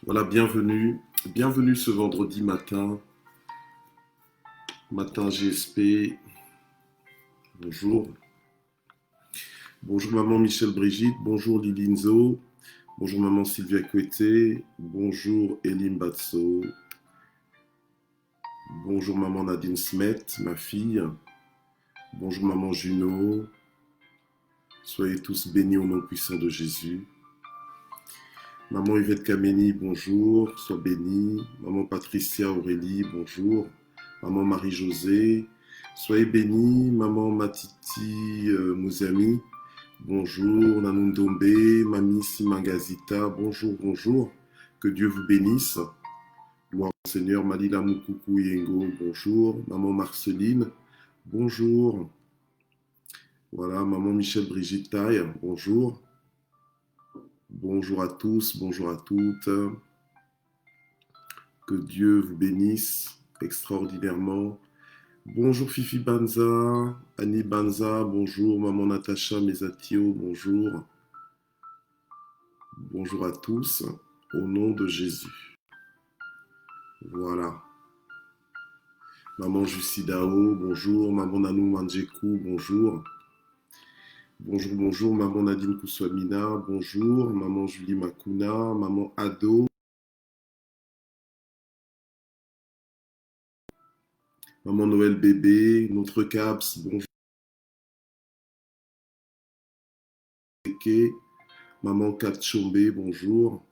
Voilà, bienvenue ce vendredi matin GSP. Bonjour. Bonjour maman Michel Brigitte, bonjour Lilinzo, bonjour maman Sylvia Kouete, bonjour Elim Batso, bonjour maman Nadine Smet, ma fille, bonjour maman Juno, soyez tous bénis au nom puissant de Jésus. Maman Yvette Kameni, bonjour, sois bénie. Maman Patricia Aurélie, bonjour. Maman Marie-Josée, soyez bénie. Maman Matiti Mouzami, bonjour. Nanou Ndombe, Mami Simangazita, bonjour. Que Dieu vous bénisse. Gloire au Seigneur. Malila Moukoukou Yengo, bonjour. Maman Marceline, bonjour. Voilà, maman Michel Brigitte Taille, bonjour. Bonjour à tous, bonjour à toutes. Que Dieu vous bénisse extraordinairement. Bonjour Fifi Banza, Annie Banza, bonjour maman Natacha Mesatio, bonjour. Bonjour à tous, au nom de Jésus. Voilà. Maman Jusidao, bonjour. Maman Nanou Manjekou, bonjour. Bonjour, maman Nadine Kouswamina, bonjour. Maman Julie Makuna, maman Ado. Maman Noël Bébé, notre Caps, bonjour. Maman Katchombe, bonjour.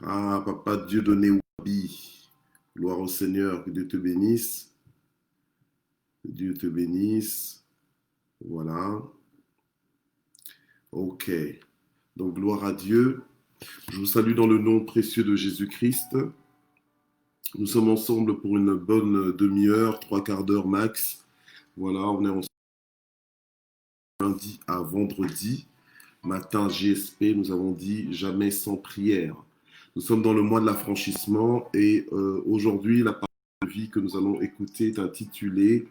Ah, papa Dieu donné Wabi. Gloire au Seigneur, que Dieu te bénisse. Que Dieu te bénisse. Voilà. Ok. Donc, gloire à Dieu. Je vous salue dans le nom précieux de Jésus-Christ. Nous sommes ensemble pour une bonne demi-heure, 3/4 d'heure max. Voilà, on est ensemble lundi à vendredi. Matin GSP, nous avons dit jamais sans prière. Nous sommes dans le mois de l'affranchissement et aujourd'hui, la parole de vie que nous allons écouter est intitulée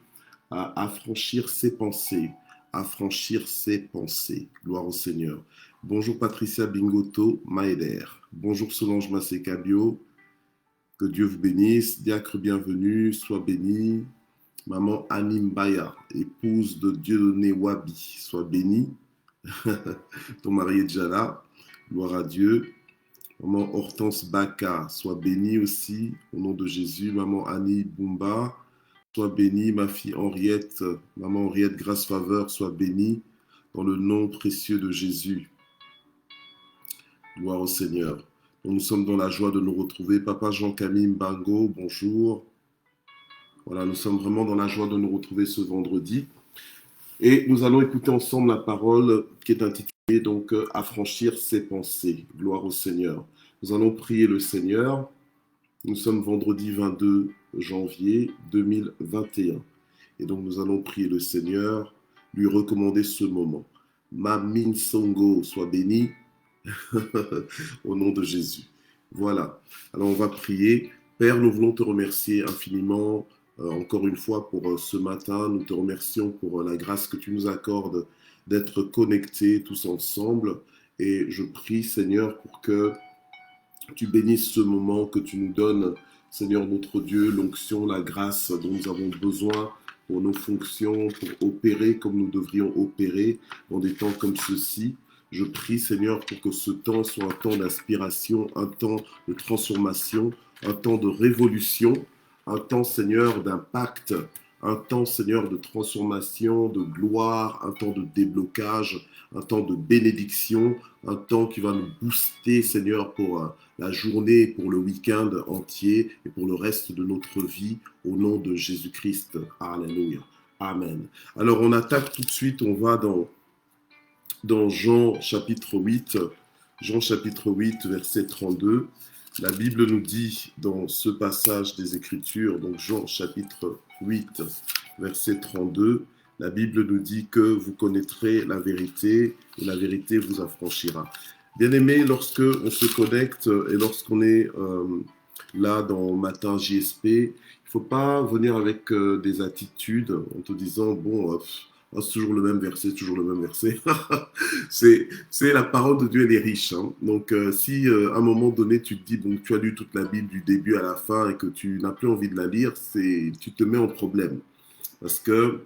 Affranchir ses pensées. Affranchir ses pensées. Gloire au Seigneur. Bonjour Patricia Bingoto Maeder. Bonjour Solange Massekabio. Que Dieu vous bénisse. Diacre bienvenue, sois béni. Maman Animbaya, épouse de Dieudonné Wabi, sois bénie. Ton mari est déjà là. Gloire à Dieu. Maman Hortense Baka, sois bénie aussi, au nom de Jésus. Maman Annie Bumba, sois bénie. Ma fille Henriette, maman Henriette Grâce Faveur, sois bénie, dans le nom précieux de Jésus. Gloire au Seigneur. Donc, nous sommes dans la joie de nous retrouver. Papa Jean-Camille Mbango, bonjour. Voilà, nous sommes vraiment dans la joie de nous retrouver ce vendredi. Et nous allons écouter ensemble la parole qui est intitulée donc Affranchir ses pensées. Gloire au Seigneur. Nous allons prier le Seigneur. Nous sommes vendredi 22 janvier 2021. Et donc nous allons prier le Seigneur, lui recommander ce moment. Mamin Songo, sois béni au nom de Jésus. Voilà. Alors on va prier. Père, nous voulons te remercier infiniment encore une fois pour ce matin. Nous te remercions pour la grâce que tu nous accordes d'être connectés tous ensemble. Et je prie, Seigneur, pour que tu bénisses ce moment, que tu nous donnes, Seigneur notre Dieu, l'onction, la grâce dont nous avons besoin pour nos fonctions, pour opérer comme nous devrions opérer dans des temps comme ceux-ci. Je prie, Seigneur, pour que ce temps soit un temps d'inspiration, un temps de transformation, un temps de révolution, un temps, Seigneur, d'impact, un temps, Seigneur, de transformation, de gloire, un temps de déblocage, un temps de bénédiction, un temps qui va nous booster, Seigneur, pour la journée, pour le week-end entier et pour le reste de notre vie, au nom de Jésus-Christ. Alléluia. Amen. Alors, on attaque tout de suite, on va dans Jean chapitre 8, verset 32. La Bible nous dit dans ce passage des Écritures, donc Jean chapitre 8, verset 32, la Bible nous dit que vous connaîtrez la vérité et la vérité vous affranchira. Bien-aimés, lorsque on se connecte et lorsqu'on est là dans Matin JSP, il ne faut pas venir avec des attitudes en te disant, bon, Oh, c'est toujours le même verset, toujours le même verset. C'est la parole de Dieu, elle est riche. Hein. Donc, si à un moment donné, tu te dis, bon, tu as lu toute la Bible du début à la fin et que tu n'as plus envie de la lire, tu te mets en problème. Parce que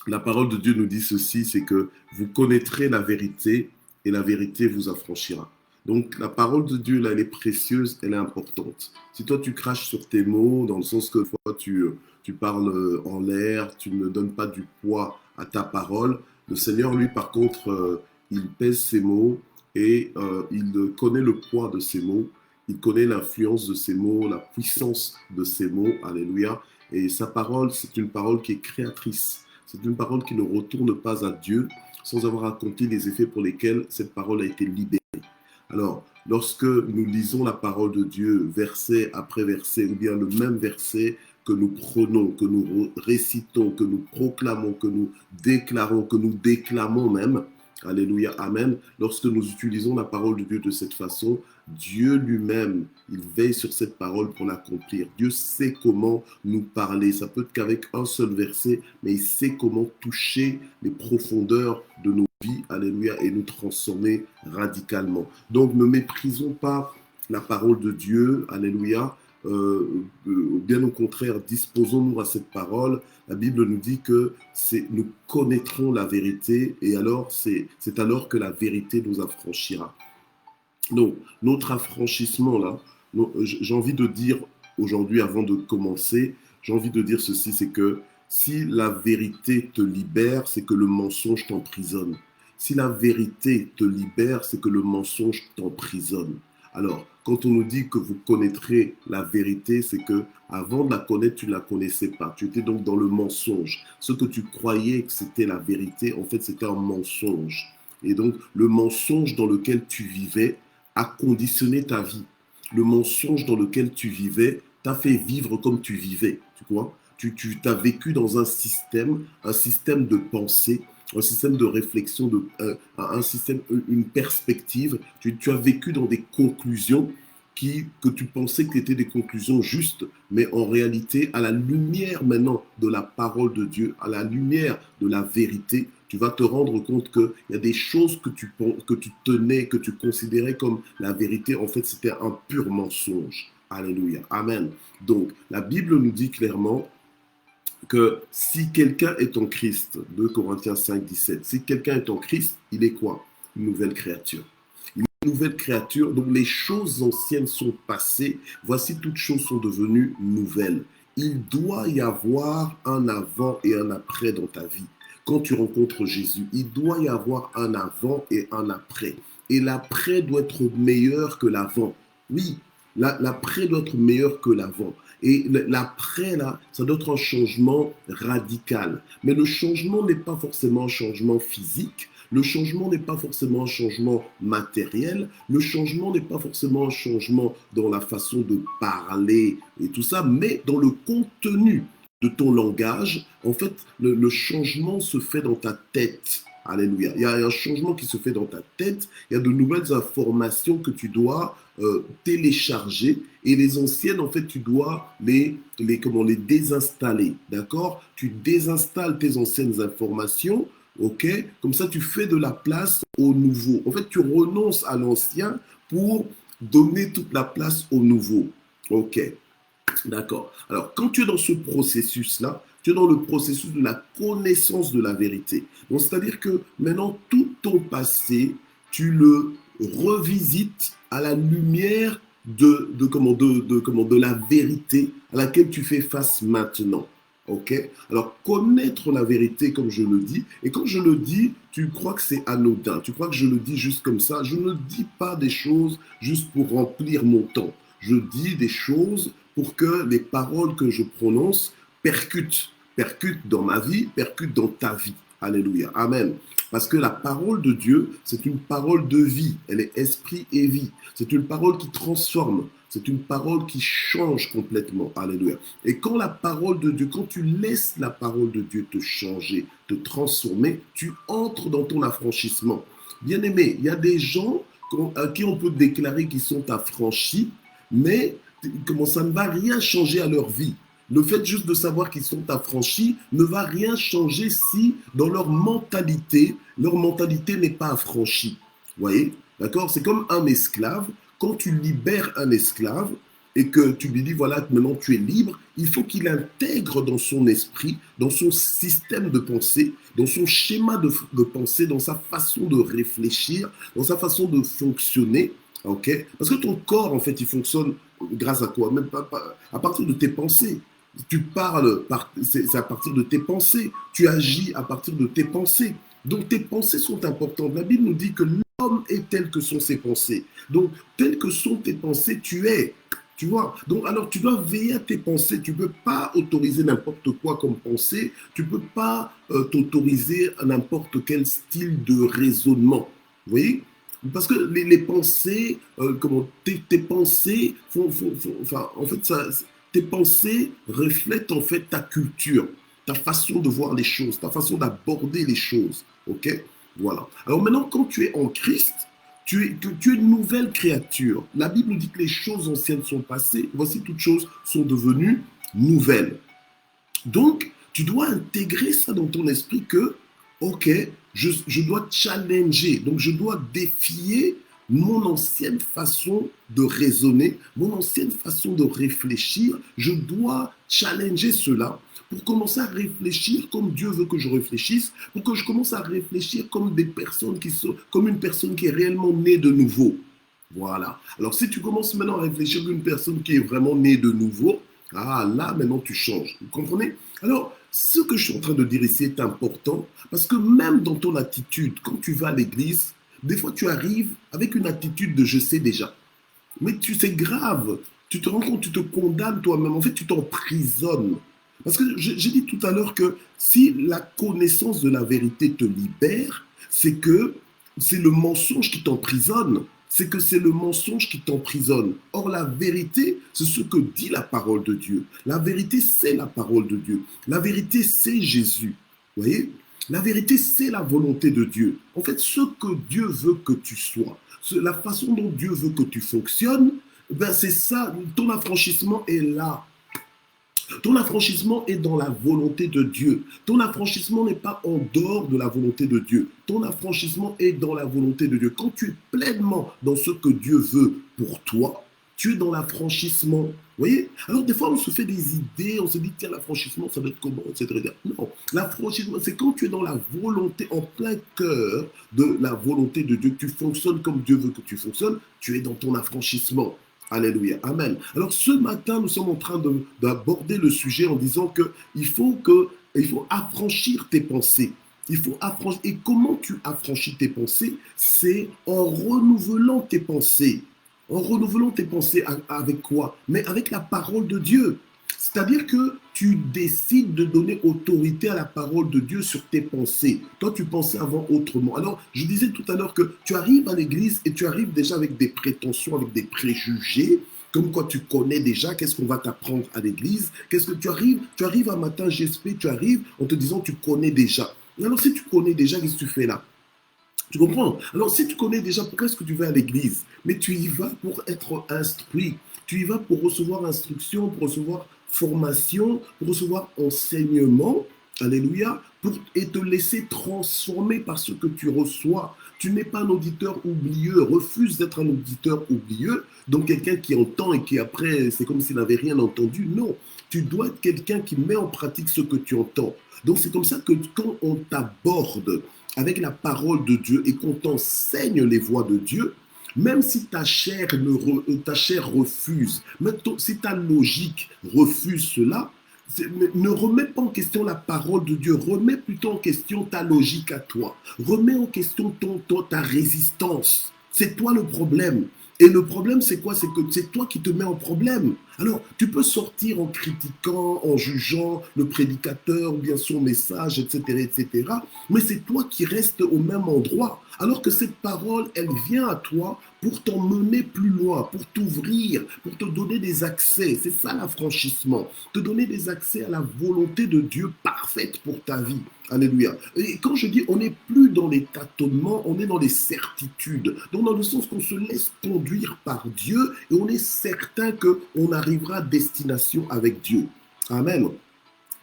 la parole de Dieu nous dit ceci, c'est que vous connaîtrez la vérité et la vérité vous affranchira. Donc la parole de Dieu, là, elle est précieuse, elle est importante. Si toi tu craches sur tes mots, dans le sens que toi tu parles en l'air, tu ne donnes pas du poids à ta parole, le Seigneur, lui, par contre, il pèse ses mots et il connaît le poids de ses mots, il connaît l'influence de ses mots, la puissance de ses mots, alléluia. Et sa parole, c'est une parole qui est créatrice. C'est une parole qui ne retourne pas à Dieu sans avoir accompli les effets pour lesquels cette parole a été libérée. Alors, lorsque nous lisons la parole de Dieu, verset après verset, ou bien le même verset que nous prenons, que nous récitons, que nous proclamons, que nous déclarons, que nous déclamons même, alléluia, amen, lorsque nous utilisons la parole de Dieu de cette façon, Dieu lui-même, il veille sur cette parole pour l'accomplir. Dieu sait comment nous parler. Ça peut être qu'avec un seul verset, mais il sait comment toucher les profondeurs de nos vies, alléluia, et nous transformer radicalement. Donc ne méprisons pas la parole de Dieu, alléluia. Bien au contraire, disposons-nous à cette parole. La Bible nous dit que nous connaîtrons la vérité et alors c'est alors que la vérité nous affranchira. Donc, notre affranchissement, là, j'ai envie de dire aujourd'hui, avant de commencer, j'ai envie de dire ceci, c'est que si la vérité te libère, c'est que le mensonge t'emprisonne. Si la vérité te libère, c'est que le mensonge t'emprisonne. Alors, quand on nous dit que vous connaîtrez la vérité, c'est que avant de la connaître, tu ne la connaissais pas. Tu étais donc dans le mensonge. Ce que tu croyais que c'était la vérité, en fait, c'était un mensonge. Et donc, le mensonge dans lequel tu vivais a conditionné ta vie. Le mensonge dans lequel tu vivais t'a fait vivre comme tu vivais. Tu vois ? Tu t'as vécu dans un système de pensée, un système de réflexion, un système, une perspective. Tu as vécu dans des conclusions que tu pensais que étaient des conclusions justes, mais en réalité, à la lumière maintenant de la parole de Dieu, à la lumière de la vérité, tu vas te rendre compte qu'il y a des choses que tu tenais, que tu considérais comme la vérité. En fait, c'était un pur mensonge. Alléluia. Amen. Donc, la Bible nous dit clairement que si quelqu'un est en Christ, 2 Corinthiens 5, 17, si quelqu'un est en Christ, il est quoi? Une nouvelle créature. Une nouvelle créature, donc les choses anciennes sont passées, voici toutes choses sont devenues nouvelles. Il doit y avoir un avant et un après dans ta vie. Quand tu rencontres Jésus, il doit y avoir un avant et un après. Et l'après doit être meilleur que l'avant. Oui, l'après doit être meilleur que l'avant. Et l'après, là, ça doit être un changement radical. Mais le changement n'est pas forcément un changement physique. Le changement n'est pas forcément un changement matériel. Le changement n'est pas forcément un changement dans la façon de parler et tout ça, mais dans le contenu de ton langage. En fait, le changement se fait dans ta tête. Alléluia. Il y a un changement qui se fait dans ta tête. Il y a de nouvelles informations que tu dois télécharger et les anciennes, en fait, tu dois les désinstaller. D'accord? Tu désinstalles tes anciennes informations. Ok? Comme ça, tu fais de la place au nouveau. En fait, tu renonces à l'ancien pour donner toute la place au nouveau. Ok? D'accord. Alors, quand tu es dans ce processus-là, tu es dans le processus de la connaissance de la vérité. Donc, c'est-à-dire que maintenant, tout ton passé, tu le revisites à la lumière de la vérité à laquelle tu fais face maintenant. Ok? Alors, connaître la vérité, comme je le dis, et quand je le dis, tu crois que c'est anodin, tu crois que je le dis juste comme ça. Je ne dis pas des choses juste pour remplir mon temps. Je dis des choses pour que les paroles que je prononce percutent dans ma vie, percutent dans ta vie. Alléluia. Amen. Parce que la parole de Dieu, c'est une parole de vie. Elle est esprit et vie. C'est une parole qui transforme. C'est une parole qui change complètement. Alléluia. Et quand la parole de Dieu, quand tu laisses la parole de Dieu te changer, te transformer, tu entres dans ton affranchissement. Bien aimé, il y a des gens à qui on peut déclarer qu'ils sont affranchis, mais comment ça ne va rien changer à leur vie. Le fait juste de savoir qu'ils sont affranchis ne va rien changer si dans leur mentalité n'est pas affranchie. Vous voyez? D'accord? C'est comme un esclave. Quand tu libères un esclave et que tu lui dis, voilà, maintenant tu es libre, il faut qu'il intègre dans son esprit, dans son système de pensée, dans son schéma de pensée, dans sa façon de réfléchir, dans sa façon de fonctionner. Ok? Parce que ton corps, en fait, il fonctionne grâce à quoi? Même pas à partir de tes pensées. Tu parles, c'est à partir de tes pensées. Tu agis à partir de tes pensées. Donc tes pensées sont importantes. La Bible nous dit que l'homme est tel que sont ses pensées. Donc, tel que sont tes pensées, tu es. Tu vois? Donc, alors, tu dois veiller à tes pensées. Tu ne peux pas autoriser n'importe quoi comme pensée. Tu ne peux pas t'autoriser à n'importe quel style de raisonnement. Vous voyez? Parce que les pensées, tes pensées enfin, en fait, tes pensées reflètent en fait ta culture, ta façon de voir les choses, ta façon d'aborder les choses. Ok? Voilà. Alors maintenant, quand tu es en Christ, tu es une nouvelle créature. La Bible nous dit que les choses anciennes sont passées, voici toutes choses sont devenues nouvelles. Donc, tu dois intégrer ça dans ton esprit que, ok, je dois challenger, donc je dois défier mon ancienne façon de raisonner, mon ancienne façon de réfléchir. Je dois challenger cela pour commencer à réfléchir comme Dieu veut que je réfléchisse, pour que je commence à réfléchir comme des personnes qui sont, comme une personne qui est réellement née de nouveau. Voilà. Alors, si tu commences maintenant à réfléchir comme une personne qui est vraiment née de nouveau, ah là, maintenant tu changes. Vous comprenez? Alors, ce que je suis en train de dire ici est important parce que même dans ton attitude, quand tu vas à l'église, des fois tu arrives avec une attitude de je sais déjà. Mais c'est grave. Tu te rends compte, tu te condamnes toi-même. En fait, tu t'emprisonnes. Parce que j'ai dit tout à l'heure que si la connaissance de la vérité te libère, c'est que c'est le mensonge qui t'emprisonne. C'est que c'est le mensonge qui t'emprisonne. Or, la vérité, c'est ce que dit la parole de Dieu. La vérité, c'est la parole de Dieu. La vérité, c'est Jésus. Vous voyez? La vérité, c'est la volonté de Dieu. En fait, ce que Dieu veut que tu sois, la façon dont Dieu veut que tu fonctionnes, ben c'est ça, ton affranchissement est là. Ton affranchissement est dans la volonté de Dieu. Ton affranchissement n'est pas en dehors de la volonté de Dieu. Ton affranchissement est dans la volonté de Dieu. Quand tu es pleinement dans ce que Dieu veut pour toi, tu es dans l'affranchissement. Vous voyez? Alors des fois, on se fait des idées, on se dit, tiens, l'affranchissement, ça doit être comment, etc. Non, l'affranchissement, c'est quand tu es dans la volonté, en plein cœur de la volonté de Dieu, que tu fonctionnes comme Dieu veut que tu fonctionnes, tu es dans ton affranchissement. Alléluia. Amen. Alors ce matin, nous sommes en train d'aborder le sujet en disant qu'il faut affranchir tes pensées. Il faut affranchir. Et comment tu affranchis tes pensées? C'est en renouvelant tes pensées. En renouvelant tes pensées avec quoi? Mais avec la parole de Dieu. C'est-à-dire que tu décides de donner autorité à la parole de Dieu sur tes pensées. Toi, tu pensais avant autrement. Alors, je disais tout à l'heure que tu arrives à l'église et tu arrives déjà avec des prétentions, avec des préjugés, comme quoi tu connais déjà, qu'est-ce qu'on va t'apprendre à l'église, qu'est-ce que tu arrives un matin GSP, tu arrives en te disant tu connais déjà. Alors, si tu connais déjà, qu'est-ce que tu fais là? Tu comprends? Alors, si tu connais déjà, pourquoi est-ce que tu vas à l'église? Mais tu y vas pour être instruit. Tu y vas pour recevoir instruction, pour recevoir formation, pour recevoir enseignement. Alléluia. Et te laisser transformer par ce que tu reçois. Tu n'es pas un auditeur oublieux. Refuse d'être un auditeur oublieux. Donc, quelqu'un qui entend et qui après, c'est comme s'il n'avait rien entendu. Non. Tu dois être quelqu'un qui met en pratique ce que tu entends. Donc, c'est comme ça que quand on t'aborde avec la parole de Dieu et qu'on t'enseigne les voies de Dieu, même si ta chair refuse, même si ta logique refuse cela, ne remets pas en question la parole de Dieu, remets plutôt en question ta logique à toi, remets en question ta résistance. C'est toi le problème. Et le problème, c'est quoi? C'est que c'est toi qui te mets en problème. Alors, tu peux sortir en critiquant, en jugeant le prédicateur, ou bien son message, etc., etc. Mais c'est toi qui restes au même endroit. Alors que cette parole, elle vient à toi pour t'emmener plus loin, pour t'ouvrir, pour te donner des accès. C'est ça l'affranchissement. Te donner des accès à la volonté de Dieu parfaite pour ta vie. Alléluia. Et quand je dis on n'est plus dans les tâtonnements, on est dans les certitudes. Donc dans le sens qu'on se laisse conduire par Dieu et on est certain qu'on arrivera à destination avec Dieu. Amen.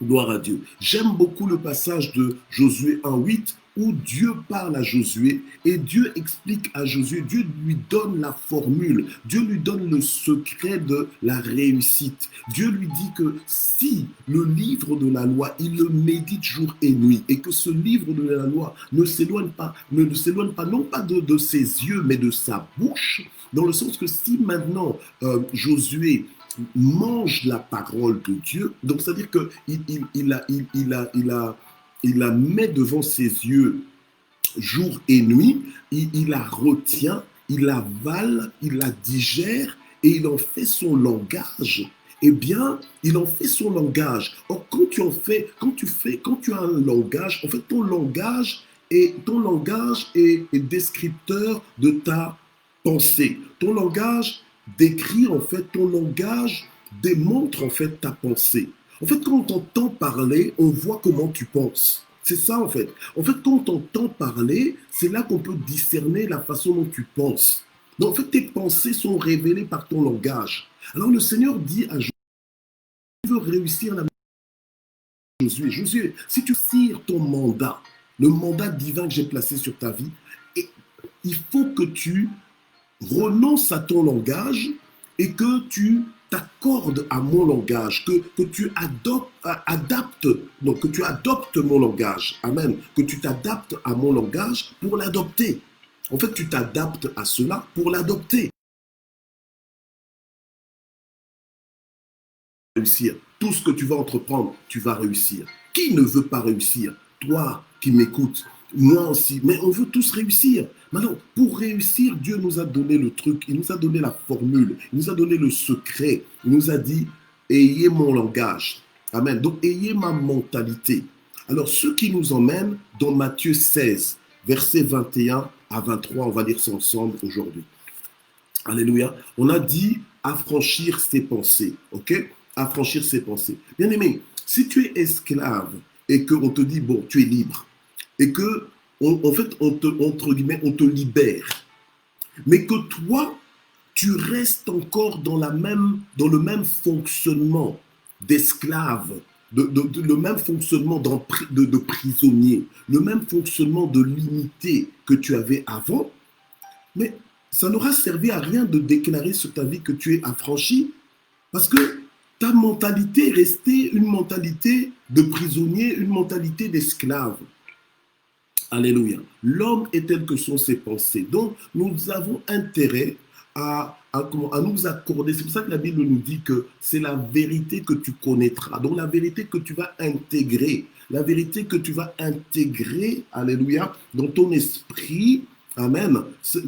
Gloire à Dieu. J'aime beaucoup le passage de Josué 1,8 où Dieu parle à Josué et Dieu explique à Josué, Dieu lui donne la formule, Dieu lui donne le secret de la réussite. Dieu lui dit que si le livre de la loi, il le médite jour et nuit et que ce livre de la loi ne s'éloigne pas, non pas de ses yeux, mais de sa bouche, dans le sens que si maintenant Josué mange la parole de Dieu, donc c'est-à-dire qu'il la met devant ses yeux jour et nuit, il la retient, il l'avale, il la digère et il en fait son langage. Eh bien, il en fait son langage. Or, quand tu as un langage, en fait, ton langage est descripteur de ta pensée. Ton langage décrit, en fait, ton langage démontre, en fait, ta pensée. En fait, quand on t'entend parler, on voit comment tu penses. C'est ça, en fait. En fait, quand on t'entend parler, c'est là qu'on peut discerner la façon dont tu penses. Donc, en fait, tes pensées sont révélées par ton langage. Alors, le Seigneur dit à Josué, tu veux réussir la Josué, si tu tires ton mandat, le mandat divin que j'ai placé sur ta vie, et il faut que tu renonces à ton langage et que tu t'accordes à mon langage, que tu adaptes, donc que tu adoptes mon langage, amen, que tu t'adaptes à mon langage pour l'adopter. En fait, tu t'adaptes à cela pour l'adopter. Réussir. Tout ce que tu vas entreprendre, tu vas réussir. Qui ne veut pas réussir? Toi qui m'écoutes, moi aussi, mais on veut tous réussir. Maintenant, pour réussir, Dieu nous a donné le truc, il nous a donné la formule, il nous a donné le secret, il nous a dit, ayez mon langage. Amen. Donc, ayez ma mentalité. Alors, ce qui nous emmène dans Matthieu 16, versets 21 à 23, on va lire ça ensemble aujourd'hui. Alléluia. On a dit affranchir ses pensées, ok? Affranchir ses pensées. Bien aimé, si tu es esclave et qu'on te dit, bon, tu es libre, et que, en fait, entre guillemets, on te libère, mais que toi, tu restes encore dans le même fonctionnement d'esclave, le même fonctionnement de prisonnier, le même fonctionnement de limité que tu avais avant, mais ça n'aura servi à rien de déclarer sur ta vie que tu es affranchi, parce que ta mentalité est restée une mentalité de prisonnier, une mentalité d'esclave. Alléluia. L'homme est tel que sont ses pensées. Donc, nous avons intérêt à nous accorder. C'est pour ça que la Bible nous dit que c'est la vérité que tu connaîtras. Donc, la vérité que tu vas intégrer. La vérité que tu vas intégrer, alléluia, dans ton esprit. Amen.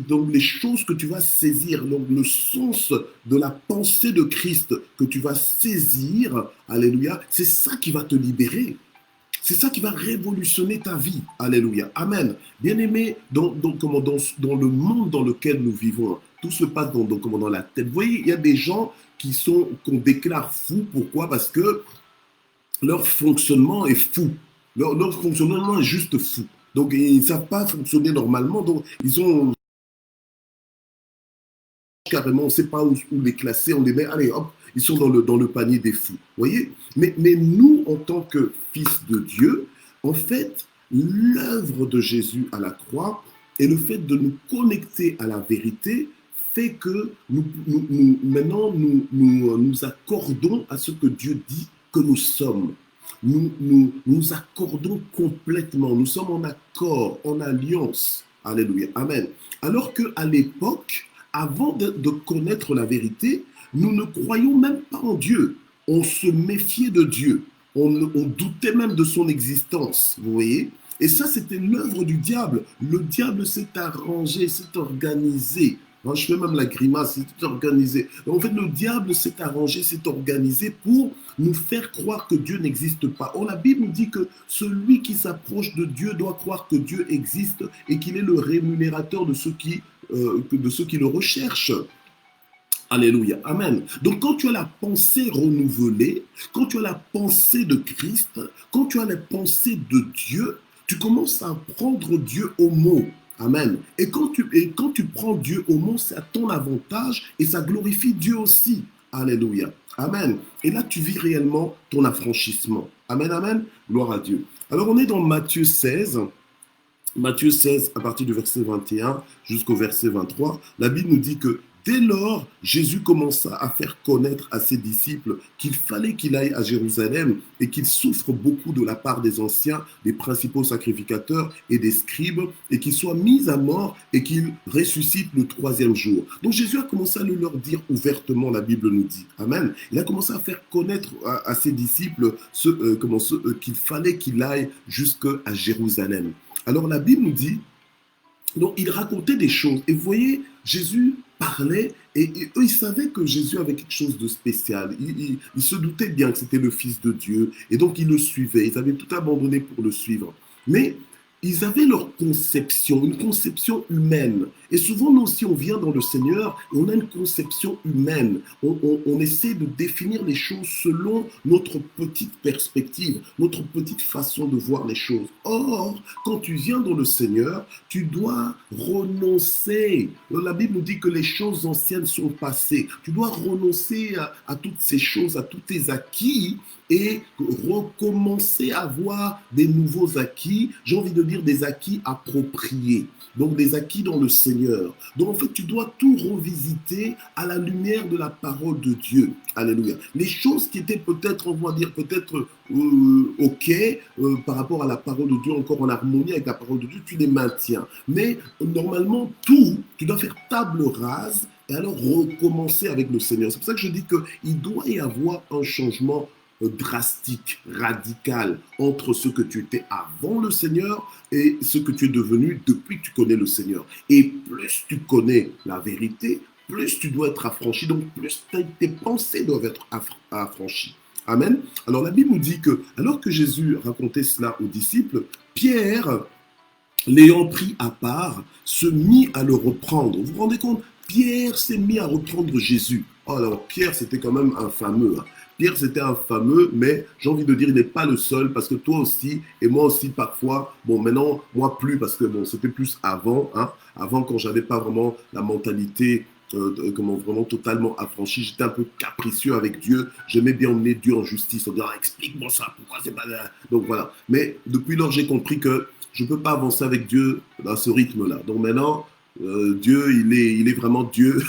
Donc, les choses que tu vas saisir, donc le sens de la pensée de Christ que tu vas saisir, alléluia, c'est ça qui va te libérer. C'est ça qui va révolutionner ta vie. Alléluia. Amen. Bien-aimé, dans le monde dans lequel nous vivons, tout se passe dans la tête. Vous voyez, il y a des gens qu'on déclare fous. Pourquoi? Parce que leur fonctionnement est fou. Leur fonctionnement est juste fou. Donc, ils ne savent pas fonctionner normalement. Donc, ils ont carrément, on ne sait pas où les classer, on les met, allez hop, ils sont dans le panier des fous. Vous voyez? Mais nous, en tant que fils de Dieu, en fait, l'œuvre de Jésus à la croix et le fait de nous connecter à la vérité fait que maintenant, nous accordons à ce que Dieu dit que nous sommes. Nous accordons complètement, nous sommes en accord, en alliance. Alléluia. Amen. Alors qu'à l'époque, avant de connaître la vérité, nous ne croyons même pas en Dieu. On se méfiait de Dieu. On doutait même de son existence. Vous voyez? Et ça, c'était l'œuvre du diable. Le diable s'est arrangé, s'est organisé. Je fais même la grimace, c'est organisé. En fait, le diable s'est arrangé, s'est organisé pour nous faire croire que Dieu n'existe pas. Or, la Bible nous dit que celui qui s'approche de Dieu doit croire que Dieu existe et qu'il est le rémunérateur de ceux qui le recherchent. Alléluia. Amen. Donc, quand tu as la pensée renouvelée, quand tu as la pensée de Christ, quand tu as la pensée de Dieu, tu commences à prendre Dieu au mot. Amen. Et quand tu prends Dieu au mot, c'est à ton avantage et ça glorifie Dieu aussi. Alléluia. Amen. Et là, tu vis réellement ton affranchissement. Amen, amen. Gloire à Dieu. Alors, on est dans Matthieu 16. Matthieu 16, à partir du verset 21 jusqu'au verset 23, la Bible nous dit que dès lors, Jésus commença à faire connaître à ses disciples qu'il fallait qu'il aille à Jérusalem et qu'il souffre beaucoup de la part des anciens, des principaux sacrificateurs et des scribes, et qu'il soit mis à mort et qu'il ressuscite le troisième jour. Donc Jésus a commencé à le leur dire ouvertement, la Bible nous dit. Amen. Il a commencé à faire connaître à ses disciples qu'il fallait qu'il aille jusqu'à Jérusalem. Alors la Bible nous dit, donc il racontait des choses. Et vous voyez, Jésus parlait et eux, ils savaient que Jésus avait quelque chose de spécial. Ils se doutaient bien que c'était le Fils de Dieu. Et donc ils le suivaient. Ils avaient tout abandonné pour le suivre. Mais ils avaient leur conception, une conception humaine. Et souvent, nous aussi, on vient dans le Seigneur et on a une conception humaine. On essaie de définir les choses selon notre petite perspective, notre petite façon de voir les choses. Or, quand tu viens dans le Seigneur, tu dois renoncer. La Bible nous dit que les choses anciennes sont passées. Tu dois renoncer à toutes ces choses, à tous tes acquis et recommencer à avoir des nouveaux acquis, j'ai envie de dire des acquis appropriés, donc des acquis dans le Seigneur. Donc en fait, tu dois tout revisiter à la lumière de la parole de Dieu. Alléluia. Les choses qui étaient peut-être, on va dire, peut-être ok par rapport à la parole de Dieu, encore en harmonie avec la parole de Dieu, tu les maintiens. Mais normalement, tout, tu dois faire table rase et alors recommencer avec le Seigneur. C'est pour ça que je dis qu'il doit y avoir un changement drastique, radical entre ce que tu étais avant le Seigneur et ce que tu es devenu depuis que tu connais le Seigneur. Et plus tu connais la vérité, plus tu dois être affranchi, donc plus tes pensées doivent être affranchies. Amen. Alors la Bible nous dit que, alors que Jésus racontait cela aux disciples, Pierre, l'ayant pris à part, se mit à le reprendre. Vous vous rendez compte? Pierre s'est mis à reprendre Jésus. Oh, alors Pierre, c'était quand même un fameux. Pierre, c'était un fameux, mais j'ai envie de dire, il n'est pas le seul, parce que toi aussi, et moi aussi parfois, bon maintenant, moi plus, parce que bon, c'était plus avant, hein, avant quand j'avais pas vraiment la mentalité vraiment totalement affranchi, j'étais un peu capricieux avec Dieu, j'aimais bien emmener Dieu en justice, en disant explique-moi ça, pourquoi c'est pas là. Donc voilà, mais depuis lors j'ai compris que je ne peux pas avancer avec Dieu dans ce rythme-là. Donc maintenant, Dieu, il est vraiment Dieu.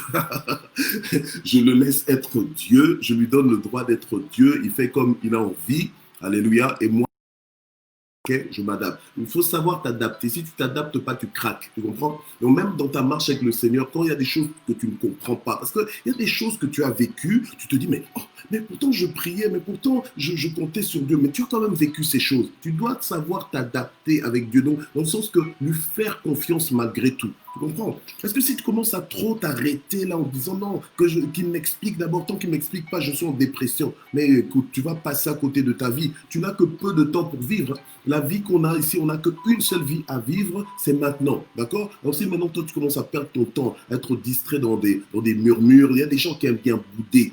Je le laisse être Dieu. Je lui donne le droit d'être Dieu. Il fait comme il a envie. Alléluia. Et moi, ok, je m'adapte. Il faut savoir t'adapter. Si tu t'adaptes pas, tu craques. Tu comprends? Donc même dans ta marche avec le Seigneur, quand il y a des choses que tu ne comprends pas, parce qu'il y a des choses que tu as vécues, tu te dis, mais pourtant je priais, mais pourtant je comptais sur Dieu, mais tu as quand même vécu ces choses. Tu dois savoir t'adapter avec Dieu, donc dans le sens que lui faire confiance malgré tout. Tu comprends? Parce que si tu commences à trop t'arrêter là en disant non, qu'il m'explique d'abord, tant qu'il ne m'explique pas, je suis en dépression. Mais écoute, tu vas passer à côté de ta vie. Tu n'as que peu de temps pour vivre. La vie qu'on a ici, on n'a qu'une seule vie à vivre, c'est maintenant. D'accord? Donc si maintenant toi tu commences à perdre ton temps, à être distrait dans des murmures, il y a des gens qui aiment bien bouder.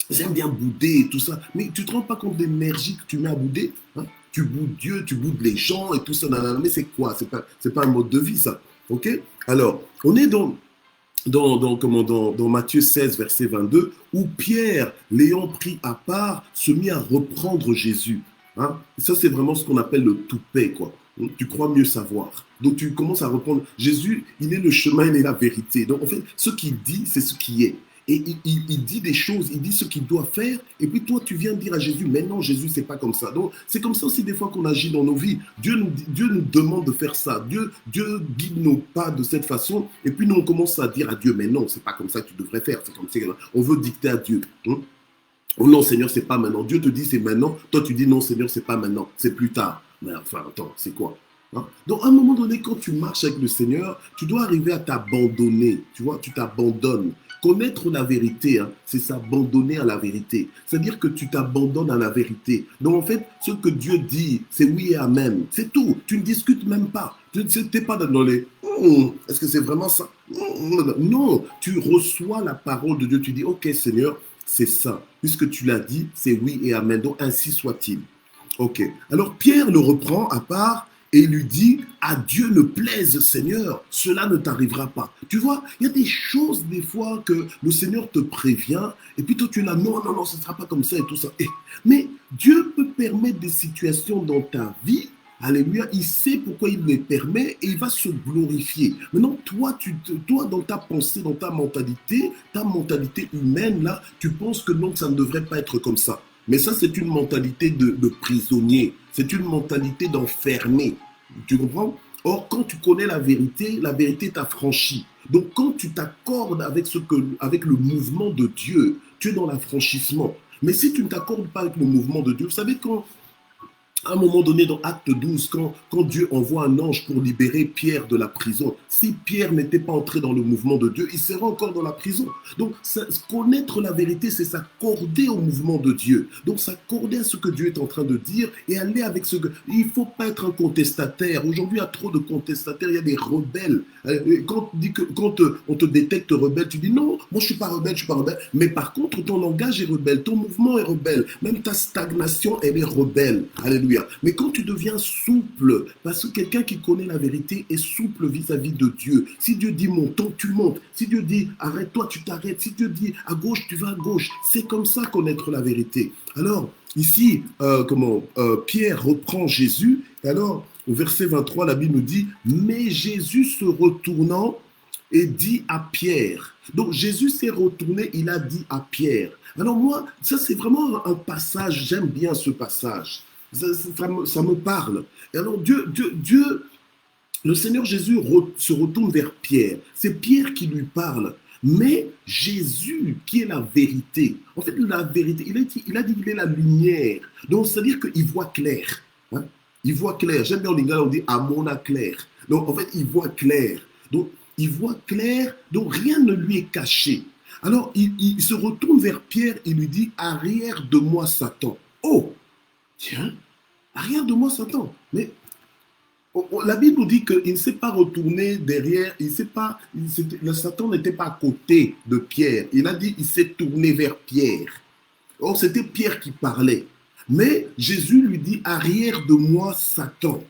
Ils aiment bien bouder et tout ça. Mais tu ne te rends pas compte de l'énergie que tu mets à bouder, hein? Tu boudes Dieu, tu boudes les gens et tout ça. Mais c'est quoi? C'est pas un mode de vie, ça. Ok? Alors, on est dans Matthieu 16, verset 22, où Pierre, l'ayant pris à part, se mit à reprendre Jésus. Hein? Ça, c'est vraiment ce qu'on appelle le toupet, quoi. Donc, tu crois mieux savoir. Donc, tu commences à reprendre Jésus, il est le chemin, il est la vérité. Donc, en fait, ce qu'il dit, c'est ce qui est. Et il dit des choses, il dit ce qu'il doit faire, et puis toi, tu viens dire à Jésus, mais non, Jésus, c'est pas comme ça. Donc, c'est comme ça aussi des fois qu'on agit dans nos vies. Dieu nous demande de faire ça. Dieu guide nos pas de cette façon, et puis nous, on commence à dire à Dieu, mais non, c'est pas comme ça que tu devrais faire. C'est comme ça, on veut dicter à Dieu. Oh non, Seigneur, c'est pas maintenant. Dieu te dit, c'est maintenant. Toi, tu dis, non, Seigneur, c'est pas maintenant. C'est plus tard. Mais enfin, attends, c'est quoi? Hein? Donc, à un moment donné, quand tu marches avec le Seigneur, tu dois arriver à t'abandonner. Tu vois, tu t'abandonnes. Connaître la vérité, hein, c'est s'abandonner à la vérité. C'est-à-dire que tu t'abandonnes à la vérité. Donc, en fait, ce que Dieu dit, c'est oui et amen. C'est tout. Tu ne discutes même pas. Tu n'es pas dans les est-ce que c'est vraiment ça? Non, tu reçois la parole de Dieu. Tu dis, ok, Seigneur, c'est ça. Puisque tu l'as dit, c'est oui et amen. Donc, ainsi soit-il. Ok. Alors, Pierre le reprend à part Et il lui dit, à Dieu ne plaise, Seigneur, cela ne t'arrivera pas. Tu vois, il y a des choses des fois que le Seigneur te prévient, et puis toi tu l'as, non, non, non, ce ne sera pas comme ça et tout ça. Mais Dieu peut permettre des situations dans ta vie. Alléluia, il sait pourquoi il les permet et il va se glorifier. Maintenant, toi, dans ta pensée, dans ta mentalité humaine, là, tu penses que non, ça ne devrait pas être comme ça. Mais ça, c'est une mentalité de prisonnier. C'est une mentalité d'enfermé. Tu comprends? Or, quand tu connais la vérité t'affranchit. Donc, quand tu t'accordes avec le mouvement de Dieu, tu es dans l'affranchissement. Mais si tu ne t'accordes pas avec le mouvement de Dieu, vous savez, à un moment donné, dans Acte 12, quand Dieu envoie un ange pour libérer Pierre de la prison, si Pierre n'était pas entré dans le mouvement de Dieu, il serait encore dans la prison. Donc, connaître la vérité, c'est s'accorder au mouvement de Dieu. Donc, s'accorder à ce que Dieu est en train de dire et aller avec ce que... Il ne faut pas être un contestataire. Aujourd'hui, il y a trop de contestataires, il y a des rebelles. Quand on te détecte rebelle, tu dis non, moi je ne suis pas rebelle, je ne suis pas rebelle. Mais par contre, ton langage est rebelle, ton mouvement est rebelle, même ta stagnation, elle est rebelle. Alléluia. Mais quand tu deviens souple, parce que quelqu'un qui connaît la vérité est souple vis-à-vis de Dieu. Si Dieu dit monte, tu montes. Si Dieu dit arrête-toi, tu t'arrêtes. Si Dieu dit à gauche, tu vas à gauche. C'est comme ça connaître la vérité. Alors, ici, Pierre reprend Jésus. Et alors, au verset 23, la Bible nous dit, mais Jésus se retournant et dit à Pierre. Donc Jésus s'est retourné, il a dit à Pierre. Alors moi, ça c'est vraiment un passage, j'aime bien ce passage. Ça me parle. Et alors le Seigneur Jésus se retourne vers Pierre. C'est Pierre qui lui parle. Mais Jésus, qui est la vérité, en fait, la vérité, il a dit qu'il est la lumière. Donc, c'est-à-dire qu'il voit clair. Hein? Il voit clair. J'aime bien en Lingala, on dit Amona clair. Donc, en fait, il voit clair. Donc, il voit clair, donc rien ne lui est caché. Alors, il se retourne vers Pierre et lui dit, arrière de moi, Satan. Oh! Tiens, arrière de moi, Satan. Mais la Bible nous dit qu'il ne s'est pas retourné derrière, le Satan n'était pas à côté de Pierre. Il a dit, il s'est tourné vers Pierre. Or, c'était Pierre qui parlait. Mais Jésus lui dit, arrière de moi, Satan.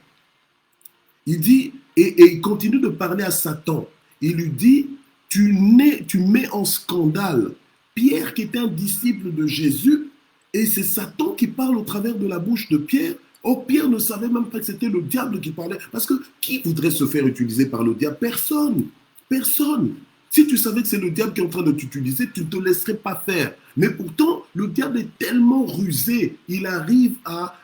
Il dit, et il continue de parler à Satan. Il lui dit, tu mets en scandale Pierre qui était un disciple de Jésus. Et c'est Satan qui parle au travers de la bouche de Pierre. Oh, Pierre ne savait même pas que c'était le diable qui parlait. Parce que qui voudrait se faire utiliser par le diable? Personne. Personne. Si tu savais que c'est le diable qui est en train de t'utiliser, tu ne te laisserais pas faire. Mais pourtant, le diable est tellement rusé, il arrive à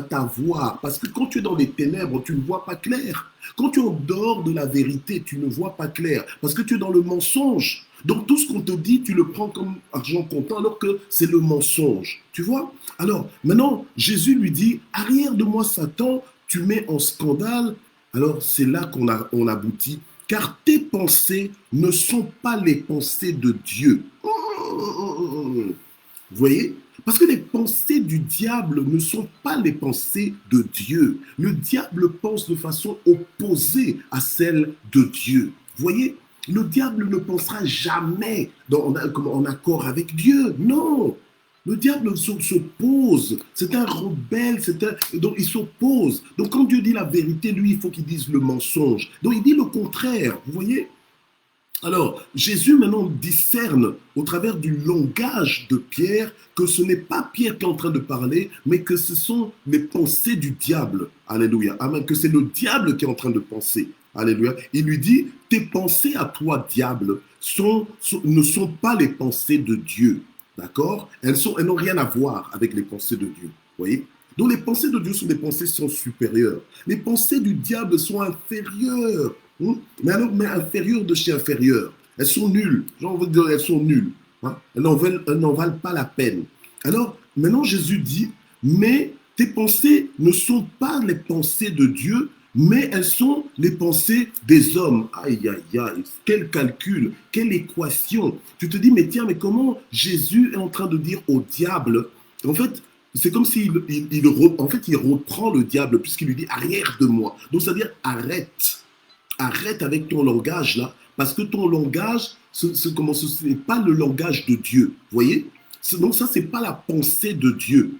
t'avoir. Parce que quand tu es dans les ténèbres, tu ne vois pas clair. Quand tu es en dehors de la vérité, tu ne vois pas clair. Parce que tu es dans le mensonge. Donc tout ce qu'on te dit, tu le prends comme argent comptant alors que c'est le mensonge. Tu vois? Alors maintenant, Jésus lui dit, arrière de moi Satan, tu mets en scandale. Alors c'est là qu'on aboutit. Car tes pensées ne sont pas les pensées de Dieu. Vous voyez? Parce que les pensées du diable ne sont pas les pensées de Dieu. Le diable pense de façon opposée à celle de Dieu. Vous voyez? Le diable ne pensera jamais en accord avec Dieu. Non. Le diable s'oppose. C'est un rebelle. Donc il s'oppose. Donc quand Dieu dit la vérité, lui, il faut qu'il dise le mensonge. Donc il dit le contraire. Vous voyez? Alors, Jésus maintenant discerne au travers du langage de Pierre que ce n'est pas Pierre qui est en train de parler, mais que ce sont les pensées du diable. Alléluia. Amen. Que c'est le diable qui est en train de penser. Alléluia. Il lui dit, tes pensées à toi, diable, ne sont pas les pensées de Dieu. D'accord? Elles n'ont rien à voir avec les pensées de Dieu. Vous voyez? Donc les pensées de Dieu sont des pensées qui sont supérieures. Les pensées du diable sont inférieures. Mais inférieures de chez inférieures. Elles sont nulles. Genre, on veut dire elles sont nulles. Hein? Elles n'en valent pas la peine. Alors, maintenant Jésus dit, mais tes pensées ne sont pas les pensées de Dieu, mais elles sont les pensées des hommes. Aïe, aïe, aïe, quel calcul, quelle équation. Tu te dis, mais tiens, mais comment Jésus est en train de dire au diable, en fait, c'est comme s'il il reprend le diable, puisqu'il lui dit, arrière de moi. Donc, c'est-à-dire, arrête. Arrête avec ton langage, là, parce que ton langage, ce n'est pas le langage de Dieu. Vous voyez? Donc, ça, ce n'est pas la pensée de Dieu.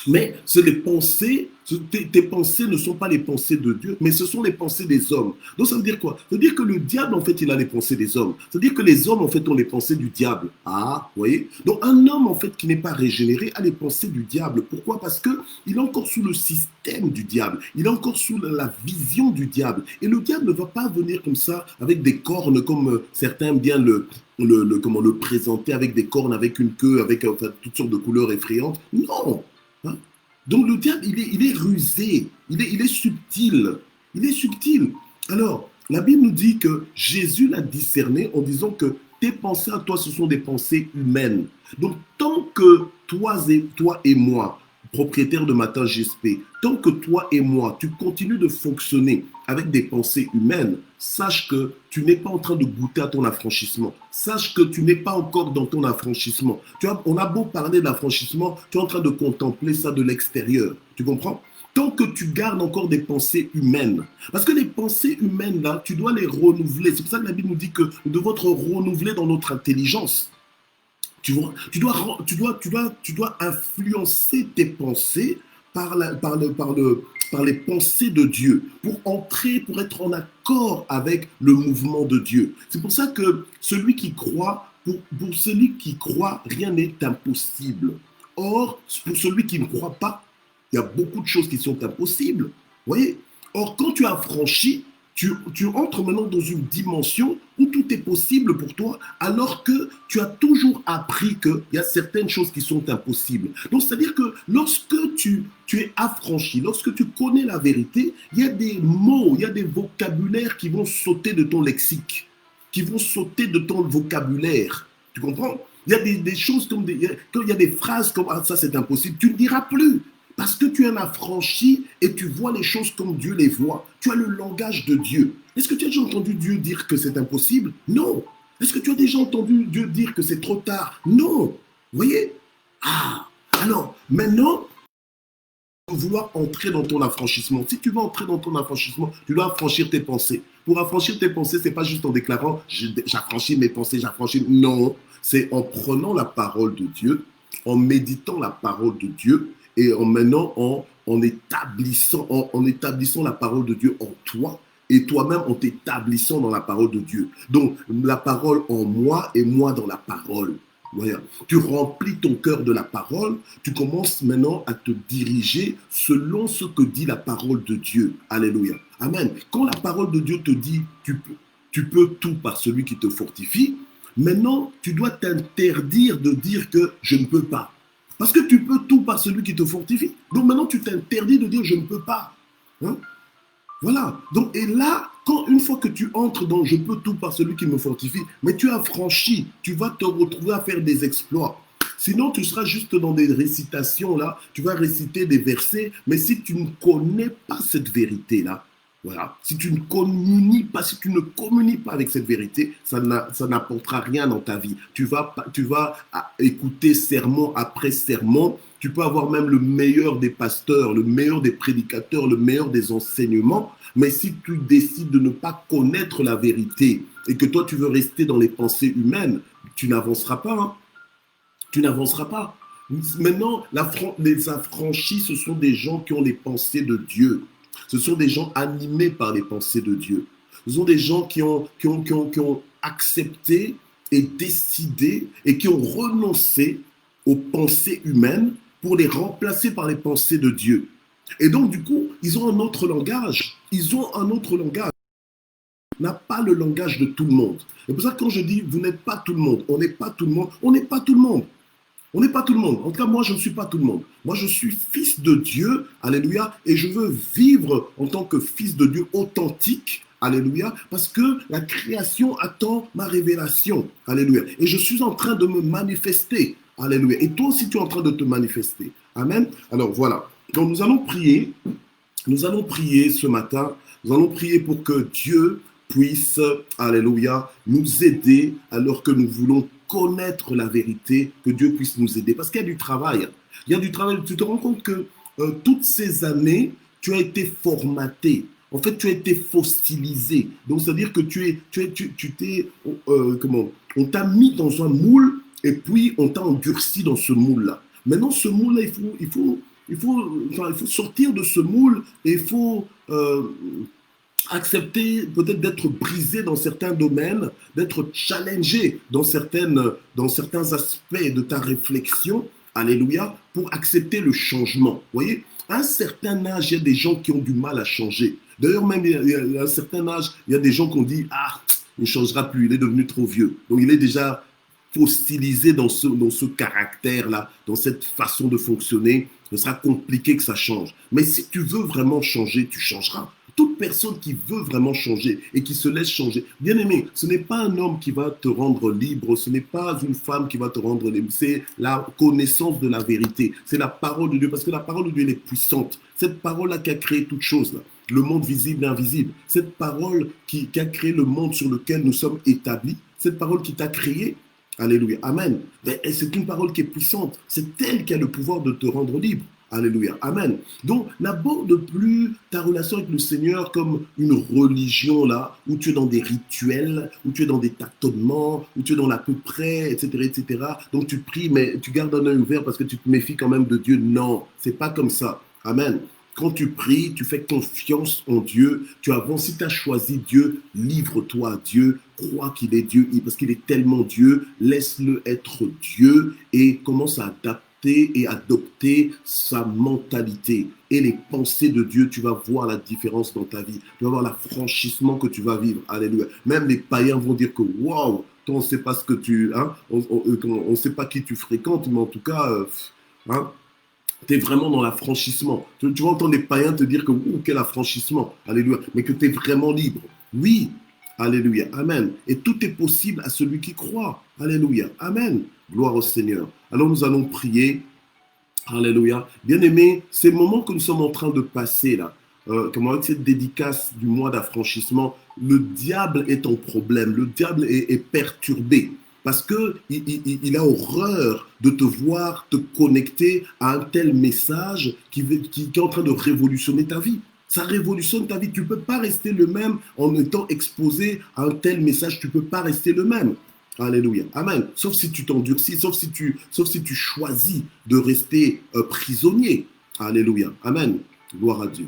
Mais c'est les pensées, tes pensées ne sont pas les pensées de Dieu, mais ce sont les pensées des hommes. Donc ça veut dire quoi? Ça veut dire que le diable, en fait, il a les pensées des hommes. Ça veut dire que les hommes, en fait, ont les pensées du diable. Ah, vous voyez? Donc un homme, en fait, qui n'est pas régénéré a les pensées du diable. Pourquoi? Parce qu'il est encore sous le système du diable. Il est encore sous la vision du diable. Et le diable ne va pas venir comme ça, avec des cornes, comme certains aiment bien comment le présenter, avec des cornes, avec une queue, avec enfin, toutes sortes de couleurs effrayantes. Non! Hein. Donc le diable, il est rusé, il est subtil. Il est subtil. Alors, la Bible nous dit que Jésus l'a discerné en disant que tes pensées à toi, ce sont des pensées humaines. Donc, tant que toi et moi, propriétaires de Matin GSP, tant que toi et moi, tu continues de fonctionner avec des pensées humaines, sache que tu n'es pas en train de goûter à ton affranchissement. Sache que tu n'es pas encore dans ton affranchissement. On a beau parler d'affranchissement, tu es en train de contempler ça de l'extérieur. Tu comprends? Tant que tu gardes encore des pensées humaines. Parce que les pensées humaines, là, tu dois les renouveler. C'est pour ça que la Bible nous dit que nous devons être renouvelés dans notre intelligence. Tu vois, tu dois influencer tes pensées par les pensées de Dieu, pour être en accord avec le mouvement de Dieu. C'est pour ça que celui qui croit, pour celui qui croit, rien n'est impossible. Or, pour celui qui ne croit pas, il y a beaucoup de choses qui sont impossibles. Vous voyez? Or, quand tu as franchi, tu entres maintenant dans une dimension où tout est possible pour toi, alors que tu as toujours appris qu'il y a certaines choses qui sont impossibles. Donc, c'est-à-dire que lorsque tu es affranchi, lorsque tu connais la vérité, il y a des mots, il y a des vocabulaires qui vont sauter de ton lexique, qui vont sauter de ton vocabulaire. Tu comprends? Il y a des choses comme il y a des phrases comme ah, ça c'est impossible, tu ne diras plus. Parce que tu es un affranchi et tu vois les choses comme Dieu les voit. Tu as le langage de Dieu. Est-ce que tu as déjà entendu Dieu dire que c'est impossible? Non. Est-ce que tu as déjà entendu Dieu dire que c'est trop tard? Non. Vous voyez? Ah. Alors, maintenant, vouloir entrer dans ton affranchissement. Si tu veux entrer dans ton affranchissement, tu dois affranchir tes pensées. Pour affranchir tes pensées, ce n'est pas juste en déclarant j'affranchis mes pensées, j'affranchis. Non. C'est en prenant la parole de Dieu, en méditant la parole de Dieu, et en établissant la parole de Dieu en toi et toi-même en t'établissant dans la parole de Dieu. Donc, la parole en moi et moi dans la parole. Voilà. Tu remplis ton cœur de la parole, tu commences maintenant à te diriger selon ce que dit la parole de Dieu. Alléluia. Amen. Quand la parole de Dieu te dit tu peux tout par celui qui te fortifie, maintenant tu dois t'interdire de dire que je ne peux pas. Parce que tu peux tout par celui qui te fortifie. Donc maintenant, tu t'interdis de dire je ne peux pas. Hein? Voilà. Donc, et là, une fois que tu entres dans je peux tout par celui qui me fortifie, mais tu as franchi, tu vas te retrouver à faire des exploits. Sinon, tu seras juste dans des récitations, là, tu vas réciter des versets, mais si tu ne connais pas cette vérité-là, voilà. Si tu ne communies pas, avec cette vérité, ça n'apportera rien dans ta vie. Tu vas écouter sermon après sermon. Tu peux avoir même le meilleur des pasteurs, le meilleur des prédicateurs, le meilleur des enseignements. Mais si tu décides de ne pas connaître la vérité et que toi, tu veux rester dans les pensées humaines, tu n'avanceras pas. Hein. Tu n'avanceras pas. Maintenant, les affranchis, ce sont des gens qui ont les pensées de Dieu. Ce sont des gens animés par les pensées de Dieu. Ce sont des gens qui ont accepté et décidé et qui ont renoncé aux pensées humaines pour les remplacer par les pensées de Dieu. Et donc, du coup, ils ont un autre langage. Ils ont un autre langage. On n'a pas le langage de tout le monde. C'est pour ça que quand je dis, vous n'êtes pas tout le monde, on n'est pas tout le monde, on n'est pas tout le monde. On n'est pas tout le monde. En tout cas, moi, je ne suis pas tout le monde. Moi, je suis fils de Dieu, alléluia, et je veux vivre en tant que fils de Dieu authentique, alléluia, parce que la création attend ma révélation, alléluia. Et je suis en train de me manifester, alléluia. Et toi aussi, tu es en train de te manifester. Amen. Alors, voilà. Donc, nous allons prier. Nous allons prier ce matin. Nous allons prier pour que Dieu puisse, alléluia, nous aider alors que nous voulons connaître la vérité, que Dieu puisse nous aider. Parce qu'il y a du travail. Il y a du travail. Tu te rends compte que toutes ces années, tu as été formaté. En fait, tu as été fossilisé. Donc, c'est-à-dire que on t'a mis dans un moule et puis on t'a endurci dans ce moule-là. Maintenant, ce moule-là, il faut sortir de ce moule et il faut accepter peut-être d'être brisé dans certains domaines, d'être challengé dans certains aspects de ta réflexion, alléluia, pour accepter le changement. Vous voyez, à un certain âge, il y a des gens qui ont du mal à changer. D'ailleurs, même à un certain âge, il y a des gens qui ont dit, ah, il ne changera plus, il est devenu trop vieux. Donc, il est déjà fossilisé dans ce caractère-là, dans cette façon de fonctionner. Ce sera compliqué que ça change. Mais si tu veux vraiment changer, tu changeras. Toute personne qui veut vraiment changer et qui se laisse changer, bien aimé, ce n'est pas un homme qui va te rendre libre, ce n'est pas une femme qui va te rendre libre, c'est la connaissance de la vérité, c'est la parole de Dieu, parce que la parole de Dieu elle est puissante. Cette parole-là qui a créé toute chose, là, le monde visible et invisible, cette parole qui a créé le monde sur lequel nous sommes établis, cette parole qui t'a créé, alléluia, amen, c'est une parole qui est puissante, c'est elle qui a le pouvoir de te rendre libre. Alléluia. Amen. Donc, n'aborde plus ta relation avec le Seigneur comme une religion, là, où tu es dans des rituels, où tu es dans des tâtonnements, où tu es dans l'à peu près, etc., etc. Donc, tu pries, mais tu gardes un œil ouvert parce que tu te méfies quand même de Dieu. Non, c'est pas comme ça. Amen. Quand tu pries, tu fais confiance en Dieu, tu avances. Si tu as choisi Dieu, livre-toi à Dieu, crois qu'il est Dieu, parce qu'il est tellement Dieu, laisse-le être Dieu et commence à adapter et adopter sa mentalité et les pensées de Dieu, tu vas voir la différence dans ta vie. Tu vas voir l'affranchissement que tu vas vivre. Alléluia. Même les païens vont dire que waouh, toi on ne sait pas ce que tu, hein, on sait pas qui tu fréquentes, mais en tout cas, hein, tu es vraiment dans l'affranchissement. Tu vas entendre des païens te dire que quel affranchissement, alléluia, mais que tu es vraiment libre. Oui, alléluia, amen. Et tout est possible à celui qui croit. Alléluia, amen. Gloire au Seigneur. Alors nous allons prier. Alléluia. Bien-aimés, ces moments que nous sommes en train de passer là, avec cette dédicace du mois d'affranchissement, le diable est en problème, le diable est perturbé. Parce qu'il a horreur de te voir te connecter à un tel message qui est en train de révolutionner ta vie. Ça révolutionne ta vie. Tu ne peux pas rester le même en étant exposé à un tel message. Tu ne peux pas rester le même. Alléluia. Amen. Sauf si tu t'endurcis, sauf si tu choisis de rester prisonnier. Alléluia. Amen. Gloire à Dieu.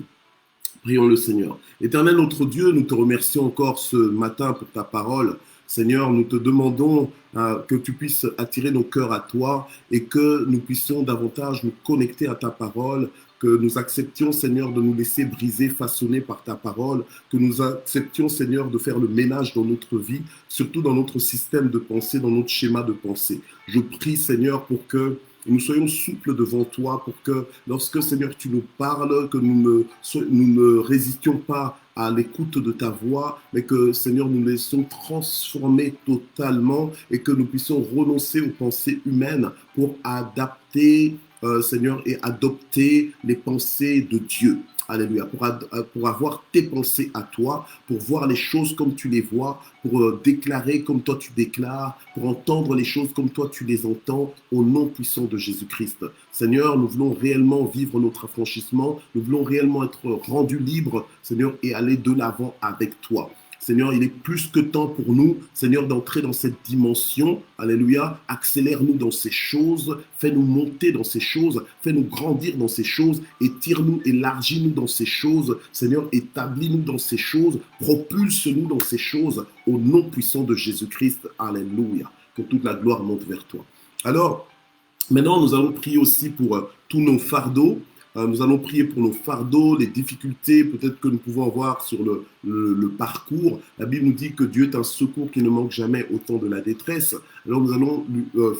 Prions le Seigneur. Éternel notre Dieu, nous te remercions encore ce matin pour ta parole. Seigneur, nous te demandons que tu puisses attirer nos cœurs à toi et que nous puissions davantage nous connecter à ta parole, que nous acceptions, Seigneur, de nous laisser briser, façonner par ta parole, que nous acceptions, Seigneur, de faire le ménage dans notre vie, surtout dans notre système de pensée, dans notre schéma de pensée. Je prie, Seigneur, pour que nous soyons souples devant toi, pour que lorsque, Seigneur, tu nous parles, que nous ne résistions pas à l'écoute de ta voix, mais que, Seigneur, nous nous laissons transformer totalement et que nous puissions renoncer aux pensées humaines pour adapter, Seigneur, et adopter les pensées de Dieu. Alléluia. Pour avoir tes pensées à toi, pour voir les choses comme tu les vois, pour déclarer comme toi tu déclares, pour entendre les choses comme toi tu les entends, au nom puissant de Jésus-Christ. Seigneur, nous voulons réellement vivre notre affranchissement, nous voulons réellement être rendus libres, Seigneur, et aller de l'avant avec toi. Seigneur, il est plus que temps pour nous, Seigneur, d'entrer dans cette dimension. Alléluia. Accélère-nous dans ces choses. Fais-nous monter dans ces choses. Fais-nous grandir dans ces choses. Étire-nous, élargis-nous dans ces choses. Seigneur, établis-nous dans ces choses. Propulse-nous dans ces choses. Au nom puissant de Jésus-Christ. Alléluia. Que toute la gloire monte vers toi. Alors, maintenant, nous allons prier aussi pour tous nos fardeaux. Nous allons prier pour nos fardeaux, les difficultés peut-être que nous pouvons avoir sur le parcours. La Bible nous dit que Dieu est un secours qui ne manque jamais au temps de la détresse. Alors nous allons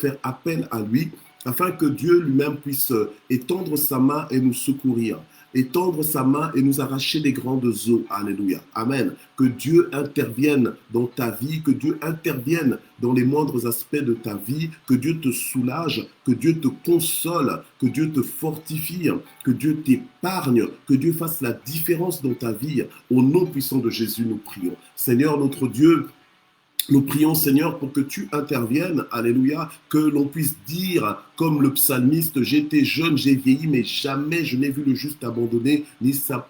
faire appel à lui afin que Dieu lui-même puisse étendre sa main et nous secourir. Étendre sa main et nous arracher des grandes eaux. Alléluia. Amen. Que Dieu intervienne dans ta vie, que Dieu intervienne dans les moindres aspects de ta vie, que Dieu te soulage, que Dieu te console, que Dieu te fortifie, que Dieu t'épargne, que Dieu fasse la différence dans ta vie. Au nom puissant de Jésus, nous prions. Seigneur notre Dieu, nous prions, Seigneur, pour que tu interviennes, alléluia, que l'on puisse dire, comme le psalmiste, j'étais jeune, j'ai vieilli, mais jamais je n'ai vu le juste abandonné, ni sa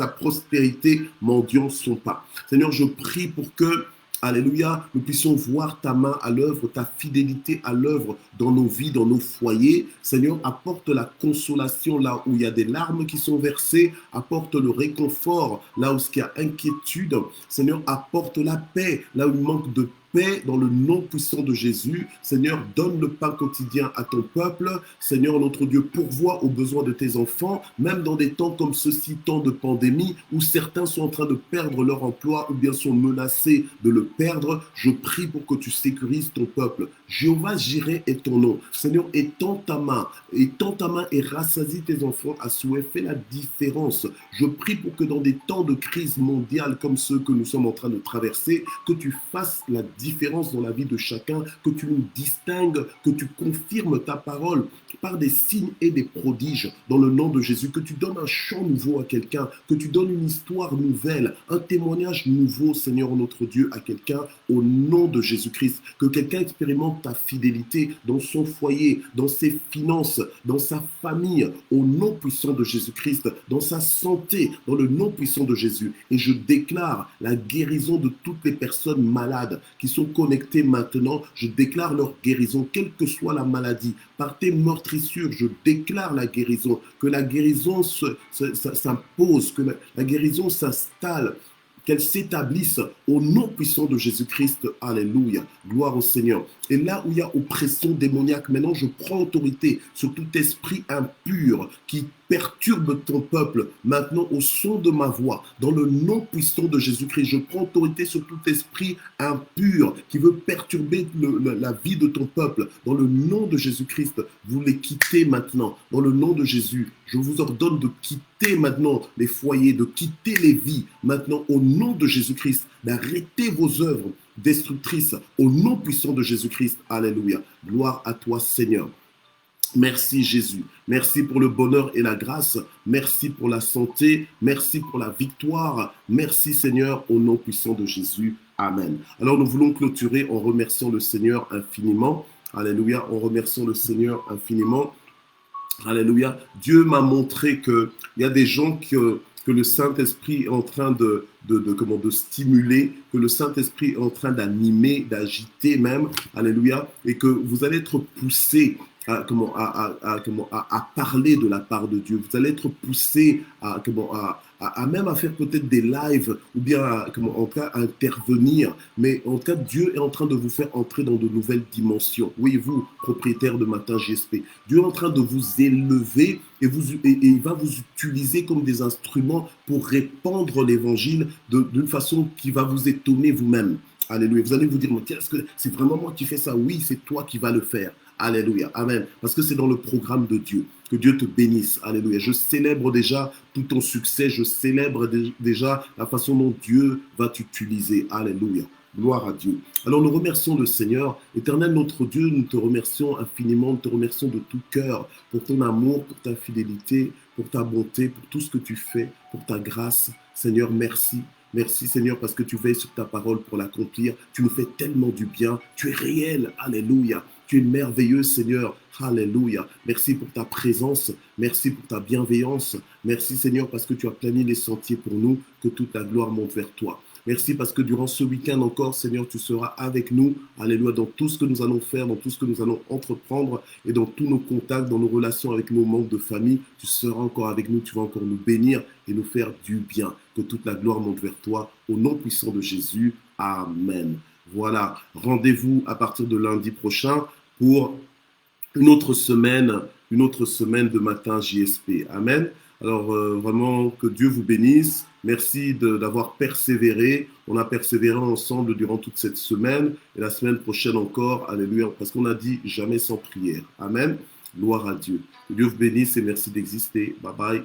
prospérité mendiant son pas. Seigneur, je prie pour que Alléluia, nous puissions voir ta main à l'œuvre, ta fidélité à l'œuvre dans nos vies, dans nos foyers. Seigneur, apporte la consolation là où il y a des larmes qui sont versées, apporte le réconfort là où il y a inquiétude. Seigneur, apporte la paix là où il manque de paix dans le nom puissant de Jésus. Seigneur, donne le pain quotidien à ton peuple. Seigneur, notre Dieu, pourvois aux besoins de tes enfants, même dans des temps comme ceci, temps de pandémie, où certains sont en train de perdre leur emploi ou bien sont menacés de le perdre. Je prie pour que tu sécurises ton peuple. Jéhovah Jireh est ton nom. Seigneur, étends ta main et rassasie tes enfants à souhait. Fais la différence. Je prie pour que dans des temps de crise mondiale comme ceux que nous sommes en train de traverser, que tu fasses la différence dans la vie de chacun, que tu nous distingues, que tu confirmes ta parole par des signes et des prodiges dans le nom de Jésus, que tu donnes un chant nouveau à quelqu'un, que tu donnes une histoire nouvelle, un témoignage nouveau, Seigneur notre Dieu, à quelqu'un au nom de Jésus-Christ, que quelqu'un expérimente ta fidélité dans son foyer, dans ses finances, dans sa famille, au nom puissant de Jésus-Christ, dans sa santé, dans le nom puissant de Jésus. Et je déclare la guérison de toutes les personnes malades qui sont connectées maintenant. Je déclare leur guérison, quelle que soit la maladie. Par tes meurtrissures, je déclare la guérison, que la guérison s'impose, que la guérison s'installe, qu'elle s'établisse au nom puissant de Jésus-Christ. Alléluia. Gloire au Seigneur. Et là où il y a oppression démoniaque, maintenant je prends autorité sur tout esprit impur qui perturbe ton peuple, maintenant au son de ma voix, dans le nom puissant de Jésus-Christ. Je prends autorité sur tout esprit impur qui veut perturber la vie de ton peuple. Dans le nom de Jésus-Christ, vous les quittez maintenant. Dans le nom de Jésus, je vous ordonne de quitter maintenant les foyers, de quitter les vies. Maintenant, au nom de Jésus-Christ, d'arrêter vos œuvres destructrices. Au nom puissant de Jésus-Christ. Alléluia. Gloire à toi, Seigneur. Merci Jésus, merci pour le bonheur et la grâce, merci pour la santé, merci pour la victoire, merci Seigneur au nom puissant de Jésus, Amen. Alors nous voulons clôturer en remerciant le Seigneur infiniment, Alléluia, en remerciant le Seigneur infiniment, Alléluia. Dieu m'a montré qu'il y a des gens que le Saint-Esprit est en train de stimuler, que le Saint-Esprit est en train d'animer, d'agiter même, Alléluia, et que vous allez être poussés à parler de la part de Dieu. Vous allez être poussé à même à faire peut-être des lives ou bien en cas à intervenir. Mais en cas, Dieu est en train de vous faire entrer dans de nouvelles dimensions. Oui, vous, propriétaire de Matin JSP, Dieu est en train de vous élever et il va vous utiliser comme des instruments pour répandre l'évangile d'une façon qui va vous étonner vous-même. Alléluia. Vous allez vous dire, est-ce que c'est vraiment moi qui fais ça? Oui, c'est toi qui vas le faire. Alléluia. Amen. Parce que c'est dans le programme de Dieu. Que Dieu te bénisse. Alléluia. Je célèbre déjà tout ton succès. Je célèbre déjà la façon dont Dieu va t'utiliser. Alléluia. Gloire à Dieu. Alors nous remercions le Seigneur. Éternel notre Dieu, nous te remercions infiniment. Nous te remercions de tout cœur pour ton amour, pour ta fidélité, pour ta bonté, pour tout ce que tu fais, pour ta grâce. Seigneur, merci. Merci Seigneur parce que tu veilles sur ta parole pour l'accomplir. Tu nous fais tellement du bien. Tu es réel. Alléluia. Tu es merveilleux Seigneur. Alléluia. Merci pour ta présence. Merci pour ta bienveillance. Merci Seigneur parce que tu as plané les sentiers pour nous. Que toute la gloire monte vers toi. Merci parce que durant ce week-end encore, Seigneur, tu seras avec nous. Alléluia. Dans tout ce que nous allons faire, dans tout ce que nous allons entreprendre et dans tous nos contacts, dans nos relations avec nos membres de famille, tu seras encore avec nous. Tu vas encore nous bénir et nous faire du bien. Que toute la gloire monte vers toi. Au nom puissant de Jésus. Amen. Voilà. Rendez-vous à partir de lundi prochain pour une autre semaine de Matin JSP. Amen. Alors vraiment que Dieu vous bénisse. Merci d'avoir persévéré. On a persévéré ensemble durant toute cette semaine et la semaine prochaine encore. Alléluia. Parce qu'on a dit jamais sans prière. Amen. Gloire à Dieu. Que Dieu vous bénisse et merci d'exister. Bye bye.